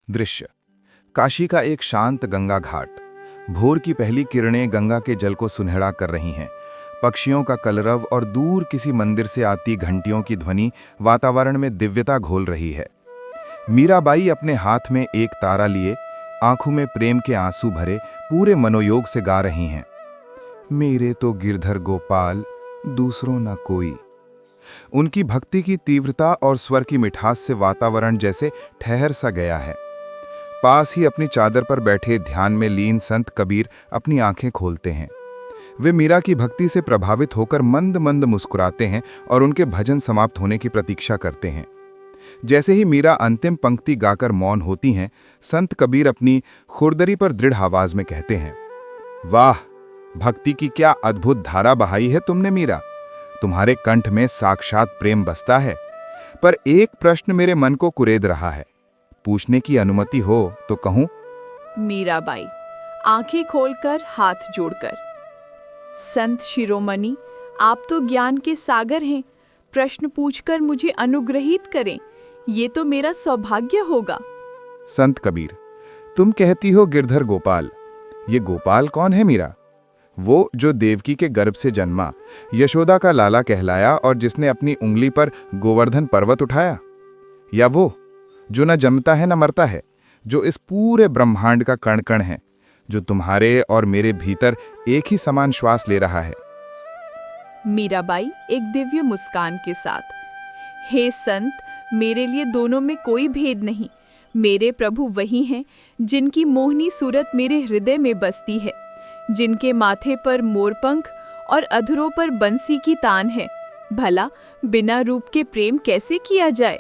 दृश्य काशी का एक शांत गंगा घाट। भोर की पहली किरणें गंगा के जल को सुनहरा कर रही हैं। पक्षियों का कलरव और दूर किसी मंदिर से आती घंटियों की ध्वनि वातावरण में दिव्यता घोल रही है। मीराबाई अपने हाथ में एक तारा लिए, आंखों में प्रेम के आंसू भरे, पूरे मनोयोग से गा रही हैं। मेरे तो गिरधर गोपाल, दूसरों न कोई। उनकी भक्ति की तीव्रता और स्वर की मिठास से वातावरण जैसे ठहर सा गया है। पास ही अपनी चादर पर बैठे ध्यान में लीन संत कबीर अपनी आंखें खोलते हैं। वे मीरा की भक्ति से प्रभावित होकर मंद मंद मुस्कुराते हैं और उनके भजन समाप्त होने की प्रतीक्षा करते हैं। जैसे ही मीरा अंतिम पंक्ति गाकर मौन होती हैं, संत कबीर अपनी खुरदरी पर दृढ़ आवाज में कहते हैं, वाह, भक्ति की क्या अद्भुत धारा बहाई है तुमने मीरा। तुम्हारे कंठ में साक्षात प्रेम बसता है। पर एक प्रश्न मेरे मन को कुरेद रहा है, पूछने की अनुमति हो तो कहूं? मीराबाई आंखें खोलकर हाथ जोड़कर, संत शिरोमणि, आप तो ज्ञान के सागर हैं। प्रश्न पूछकर मुझे अनुग्रहित करें, ये तो मेरा सौभाग्य होगा। संत कबीर, तुम कहती हो गिरधर गोपाल। ये गोपाल कौन है मीरा? वो जो देवकी के गर्भ से जन्मा, यशोदा का लाला कहलाया और जिसने अपनी उंगली पर गोवर्धन पर्वत उठाया? या वो जो न जन्मता है न मरता है, जो इस पूरे ब्रह्मांड का कण कण है, जो तुम्हारे और मेरे भीतर एक ही समान श्वास ले रहा है? मीराबाई एक दिव्य मुस्कान के साथ, हे संत, मेरे लिए दोनों में कोई भेद नहीं। मेरे प्रभु वही हैं जिनकी मोहनी सूरत मेरे हृदय में बसती है, जिनके माथे पर मोरपंख और अधरों पर बंसी की तान है। भला बिना रूप के प्रेम कैसे किया जाए?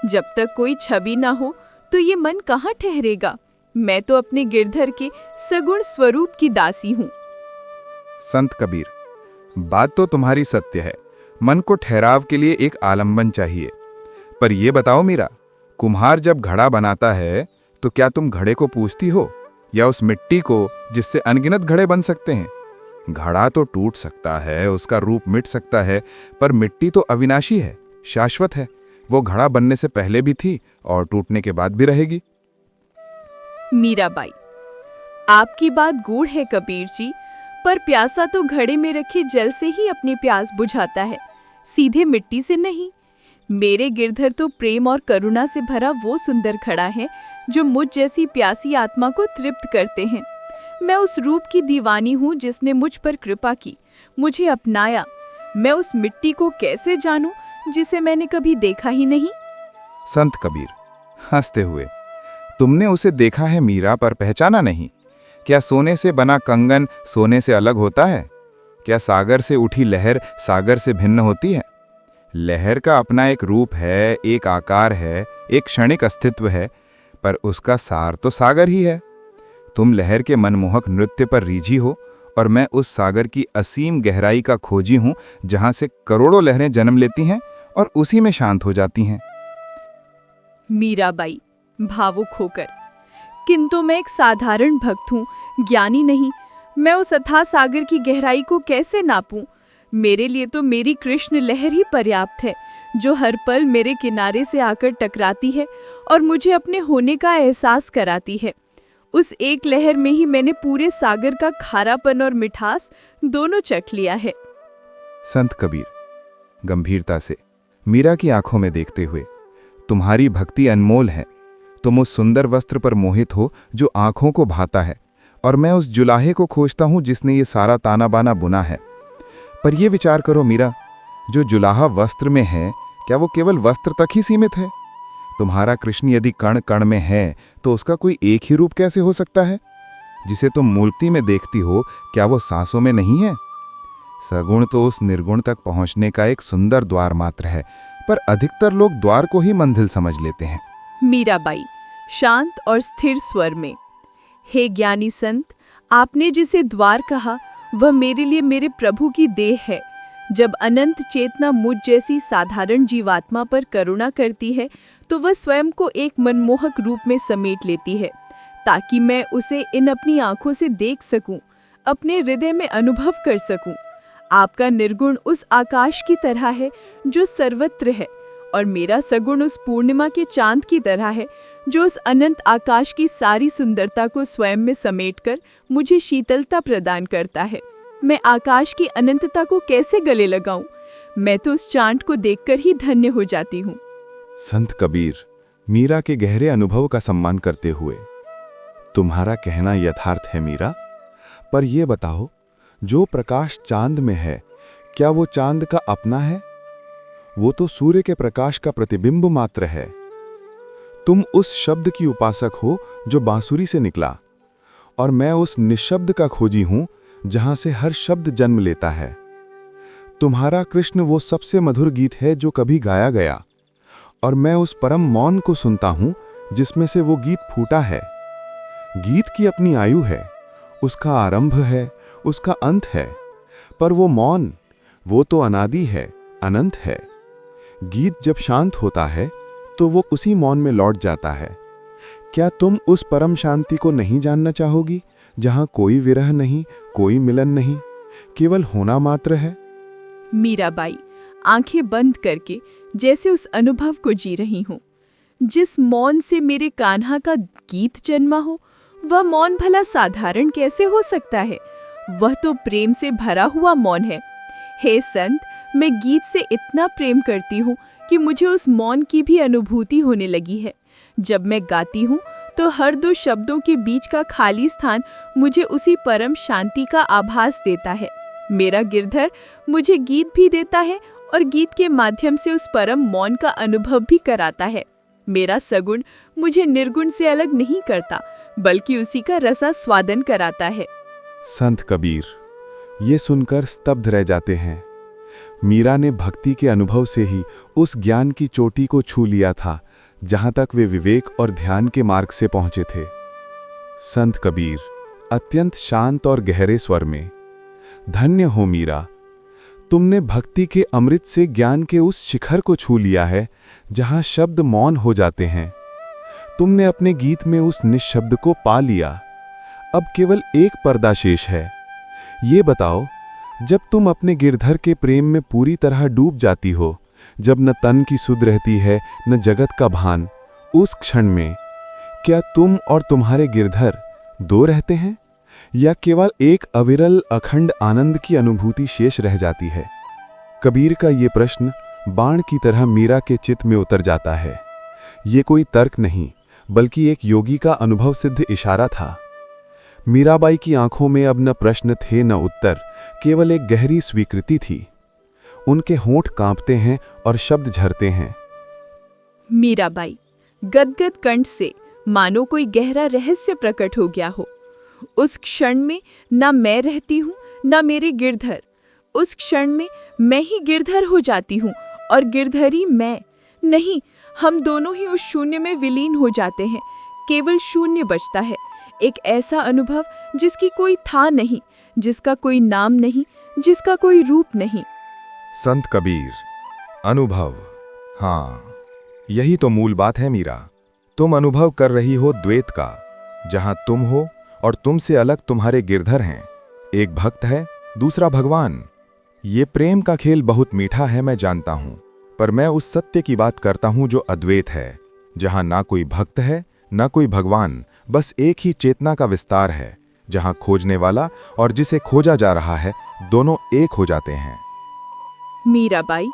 जब तक कोई छवि ना हो तो ये मन कहाँ ठहरेगा? मैं तो अपने गिरधर के सगुण स्वरूप की दासी हूँ। संत कबीर, बात तो तुम्हारी सत्य है। मन को ठहराव के लिए एक आलंबन चाहिए। पर यह बताओ मीरा, कुम्हार जब घड़ा बनाता है तो क्या तुम घड़े को पूजती हो या उस मिट्टी को जिससे अनगिनत घड़े बन सकते हैं? घड़ा तो टूट सकता है, उसका रूप मिट सकता है, पर मिट्टी तो अविनाशी है, शाश्वत है। वो घड़ा बनने से पहले भी थी और टूटने के बाद भी रहेगी। मीराबाई, आपकी बात गूढ़ है कबीर जी, पर प्यासा तो घड़े में रखे जल से ही अपनी प्यास बुझाता है, सीधे मिट्टी से नहीं। मेरे गिरधर तो प्रेम और करुणा से भरा वो सुंदर घड़ा है जो मुझ जैसी प्यासी आत्मा को तृप्त करते हैं। मैं उस रूप की दीवानी हूँ जिसने मुझ पर कृपा की, मुझे अपनाया। मैं उस मिट्टी को कैसे जानूं जिसे मैंने कभी देखा ही नहीं? संत कबीर हंसते हुए, तुमने उसे देखा है मीरा, पर पहचाना नहीं। क्या सोने से बना कंगन सोने से अलग होता है? क्या सागर से उठी लहर सागर से भिन्न होती है? लहर का अपना एक रूप है, एक आकार है, एक क्षणिक अस्तित्व है, पर उसका सार तो सागर ही है। तुम लहर के मनमोहक नृत्य पर रीझी हो और मैं उस सागर की असीम गहराई का खोजी हूं, जहां से करोड़ों लहरें जन्म लेती हैं और उसी में शांत हो जाती हैं। मीराबाई भावुक होकर, किंतु मैं एक साधारण भक्त हूँ, ज्ञानी नहीं। मैं उस अथाह सागर की गहराई को कैसे नापूं? मेरे लिए तो मेरी कृष्ण लहर ही पर्याप्त है, जो हर पल मेरे किनारे से आकर टकराती है और मुझे अपने होने का एहसास कराती है। उस एक लहर में ही मैंने पूरे सागर का खारापन और मिठास दोनों चख लिया है। संत कबीर गंभीरता से मीरा की आंखों में देखते हुए, तुम्हारी भक्ति अनमोल है। तुम उस सुंदर वस्त्र पर मोहित हो जो आंखों को भाता है, और मैं उस जुलाहे को खोजता हूं जिसने ये सारा ताना बाना बुना है। पर यह विचार करो मीरा, जो जुलाहा वस्त्र में है, क्या वो केवल वस्त्र तक ही सीमित है? तुम्हारा कृष्ण यदि कण कण में है तो उसका कोई एक ही रूप कैसे हो सकता है? जिसे तुम मूर्ति में देखती हो, क्या वो सांसों में नहीं है? सगुण तो उस निर्गुण तक पहुंचने का एक सुंदर द्वार मात्र है, पर अधिकतर लोग द्वार को ही मंजिल समझ लेते हैं। मीराबाई शांत और स्थिर स्वर में, हे ज्ञानी संत, आपने जिसे द्वार कहा वह मेरे लिए मेरे प्रभु की देह है। जब अनंत चेतना मुझ जैसी साधारण जीवात्मा पर करुणा करती है तो वह स्वयं को एक मनमोहक रूप में समेट लेती है, ताकि मैं उसे इन अपनी आंखों से देख सकूं, अपने हृदय में अनुभव कर सकूं। आपका निर्गुण उस आकाश की तरह है जो सर्वत्र है, और मेरा सगुण उस पूर्णिमा के चांद की तरह है जो उस अनंत आकाश की सारी सुंदरता को स्वयं में समेटकर मुझे शीतलता प्रदान करता है। मैं आकाश की अनंतता को कैसे गले लगाऊं? मैं तो उस चांद को देखकर ही धन्य हो जाती हूँ। संत कबीर मीरा के गहरे अनुभव का सम्मान करते हुए, तुम्हारा कहना यथार्थ है मीरा, पर यह बताओ, जो प्रकाश चांद में है, क्या वो चांद का अपना है? वो तो सूर्य के प्रकाश का प्रतिबिंब मात्र है। तुम उस शब्द की उपासक हो जो बांसुरी से निकला, और मैं उस निशब्द का खोजी हूं जहां से हर शब्द जन्म लेता है। तुम्हारा कृष्ण वो सबसे मधुर गीत है जो कभी गाया गया, और मैं उस परम मौन को सुनता हूं जिसमें से वो गीत फूटा है। गीत की अपनी आयु है, उसका आरंभ है, उसका अंत है, पर वो मौन, वो तो अनादि है, अनंत है। गीत जब शांत होता है तो वो उसी मौन में लौट जाता है। क्या तुम उस परम शांति को नहीं जानना चाहोगी, जहां कोई विरह नहीं, कोई मिलन नहीं, केवल होना मात्र है? मीराबाई आंखें बंद करके जैसे उस अनुभव को जी रही हूँ। जिस मौन से मेरे कान्हा का गीत जन्मा हो, वह मौन भला साधारण कैसे हो सकता है? वह तो प्रेम से भरा हुआ मौन है। हे संत, मैं गीत से इतना प्रेम करती हूँ कि मुझे उस मौन की भी अनुभूति होने लगी है। जब मैं गाती हूँ तो हर दो शब्दों के बीच का खाली स्थान मुझे उसी परम शांति का आभास देता है। मेरा गिरधर मुझे गीत भी देता है और गीत के माध्यम से उस परम मौन का अनुभव भी कराता है। मेरा सगुण मुझे निर्गुण से अलग नहीं करता, बल्कि उसी का रसा स्वादन कराता है। संत कबीर ये सुनकर स्तब्ध रह जाते हैं। मीरा ने भक्ति के अनुभव से ही उस ज्ञान की चोटी को छू लिया था जहां तक वे विवेक और ध्यान के मार्ग से पहुंचे थे। संत कबीर अत्यंत शांत और गहरे स्वर में, धन्य हो मीरा, तुमने भक्ति के अमृत से ज्ञान के उस शिखर को छू लिया है जहां शब्द मौन हो जाते हैं। तुमने अपने गीत में उस निशब्द को पा लिया। अब केवल एक पर्दा शेष है। ये बताओ, जब तुम अपने गिरधर के प्रेम में पूरी तरह डूब जाती हो, जब न तन की सुध रहती है न जगत का भान, उस क्षण में क्या तुम और तुम्हारे गिरधर दो रहते हैं, या केवल एक अविरल अखंड आनंद की अनुभूति शेष रह जाती है? कबीर का ये प्रश्न बाण की तरह मीरा के चित्त में उतर जाता है। ये कोई तर्क नहीं, बल्कि एक योगी का अनुभव सिद्ध इशारा था। मीराबाई की आंखों में अब न प्रश्न थे न उत्तर, केवल एक गहरी स्वीकृति थी। उनके होंठ कांपते हैं और शब्द झरते हैं। मीराबाई गदगद कंठ से मानो कोई गहरा रहस्य प्रकट हो गया हो। उस क्षण में ना मैं रहती हूँ ना मेरे गिरधर। उस क्षण में मैं ही गिरधर हो जाती हूँ और गिरधरी मैं। नहीं, हम दोनों ही उस शून्य में विलीन हो जाते हैं। केवल शून्य बचता है, एक ऐसा अनुभव जिसकी कोई था नहीं, जिसका कोई नाम नहीं, जिसका कोई रूप नहीं। संत कबीर अनुभव, हाँ, यही तो मूल बात है मीरा। तुम अनुभव कर रही हो द्वैत का, जहां तुम हो और तुमसे अलग तुम्हारे गिरधर हैं। एक भक्त है, दूसरा भगवान। ये प्रेम का खेल बहुत मीठा है, मैं जानता हूं, पर मैं उस सत्य की बात करता हूं जो अद्वैत है, जहां ना कोई भक्त है ना कोई भगवान, बस एक ही चेतना का विस्तार है, जहां खोजने वाला और जिसे खोजा जा रहा है दोनों एक हो जाते हैं। मीराबाई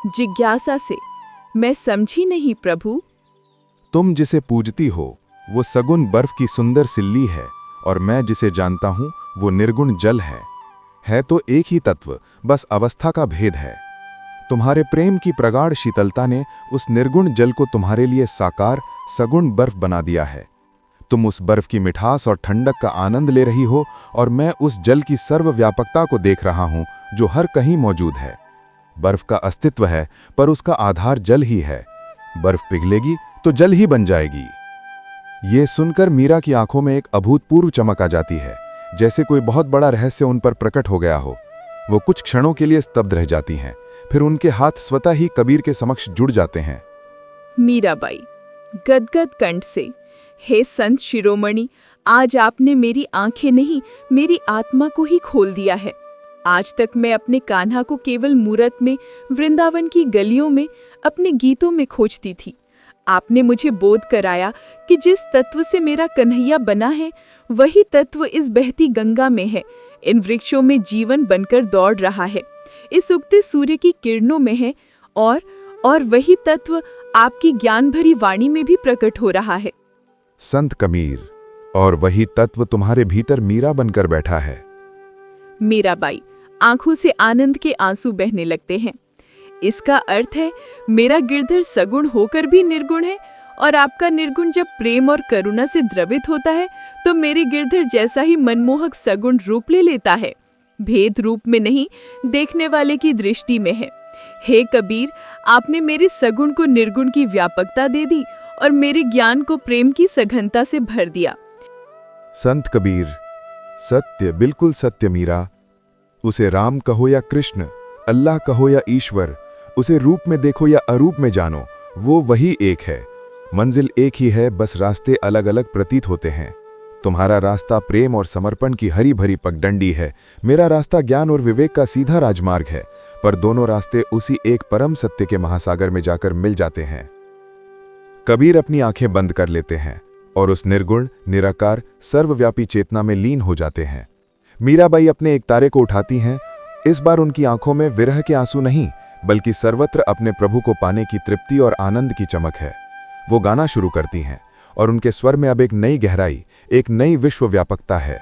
जिज्ञासा से, मैं समझी नहीं प्रभु। तुम जिसे पूजती हो वो सगुन बर्फ की सुंदर सिल्ली है, और मैं जिसे जानता हूं वो निर्गुण जल है तो एक ही तत्व, बस अवस्था का भेद है। तुम्हारे प्रेम की प्रगाढ़ शीतलता ने उस निर्गुण जल को तुम्हारे लिए साकार सगुण बर्फ बना दिया है। तुम उस बर्फ की मिठास और ठंडक का आनंद ले रही हो, और मैं उस जल की सर्वव्यापकता को देख रहा हूं जो हर कहीं मौजूद है। बर्फ का अस्तित्व है, पर उसका आधार जल ही है। बर्फ पिघलेगी तो जल ही बन जाएगी। ये सुनकर मीरा की आंखों में एक अभूतपूर्व चमक आ जाती है, जैसे कोई बहुत बड़ा रहस्य उन पर प्रकट हो गया हो। वो कुछ क्षणों के लिए स्तब्ध रह जाती हैं, फिर उनके हाथ स्वतः ही कबीर के समक्ष जुड़ जाते हैं। मीराबाई गदगद कंठ से, हे संत शिरोमणि, आज आपने मेरी आंखें नहीं, मेरी आत्मा को ही खोल दिया है। आज तक मैं अपने कान्हा को केवल मूरत में, वृंदावन की गलियों में, अपने गीतों में खोजती थी। आपने मुझे बोध कराया कि जिस तत्व से मेरा कन्हैया बना है वही तत्व इस बहती गंगा में है, इन वृक्षों में जीवन बनकर दौड़ रहा है, इस उगते सूर्य की किरणों में है और वही तत्व आपकी ज्ञान भरी वाणी में भी प्रकट हो रहा है। संत कबीर, और वही तत्व तुम्हारे भीतर मीरा बनकर बैठा है। मीराबाई, आंखों से आनंद के आंसू बहने लगते हैं। इसका अर्थ है मेरा गिरधर सगुण होकर भी निर्गुण है, और आपका निर्गुण जब प्रेम और करुणा से द्रवित होता है तो मेरे गिरधर जैसा ही मनमोहक सगुण रूप ले लेता है। भेद रूप में नहीं, देखने वाले की दृष्टि में है। हे कबीर, आपने मेरे सगुण को निर्गुण की व्यापकता दे दी और मेरे ज्ञान को प्रेम की सघनता से भर दिया। संत कबीर, सत्य, बिल्कुल सत्य मीरा। उसे राम कहो या कृष्ण, अल्लाह कहो या ईश्वर, उसे रूप में देखो या अरूप में जानो, वो वही एक है। मंजिल एक ही है, बस रास्ते अलग अलग प्रतीत होते हैं। तुम्हारा रास्ता प्रेम और समर्पण की हरी भरी पगडंडी है, मेरा रास्ता ज्ञान और विवेक का सीधा राजमार्ग है, पर दोनों रास्ते उसी एक परम सत्य के महासागर में जाकर मिल जाते हैं। कबीर अपनी आंखें बंद कर लेते हैं और उस निर्गुण, निराकार, सर्वव्यापी चेतना में लीन हो जाते हैं। मीराबाई अपने एक तारे को उठाती हैं। इस बार उनकी आंखों में विरह के आंसू नहीं, बल्कि सर्वत्र अपने प्रभु को पाने की तृप्ति और आनंद की चमक है। वो गाना शुरू करती हैं और उनके स्वर में अब एक नई गहराई, एक नई विश्व व्यापकता है।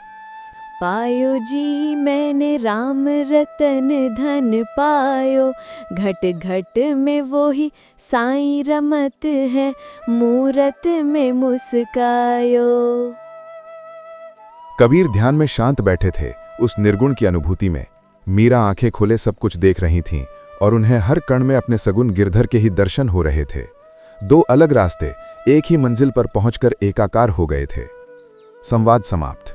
पायो जी मैंने राम रतन धन पायो, घट घट में वो ही साईं रमत है, मूरत में मुस्कायो। कबीर ध्यान में शांत बैठे थे, उस निर्गुण की अनुभूति में। मीरा आंखें खोले सब कुछ देख रही थीं और उन्हें हर कण में अपने सगुन गिरधर के ही दर्शन हो रहे थे। दो अलग रास्ते एक ही मंजिल पर पहुंचकर एकाकार हो गए थे। संवाद समाप्त।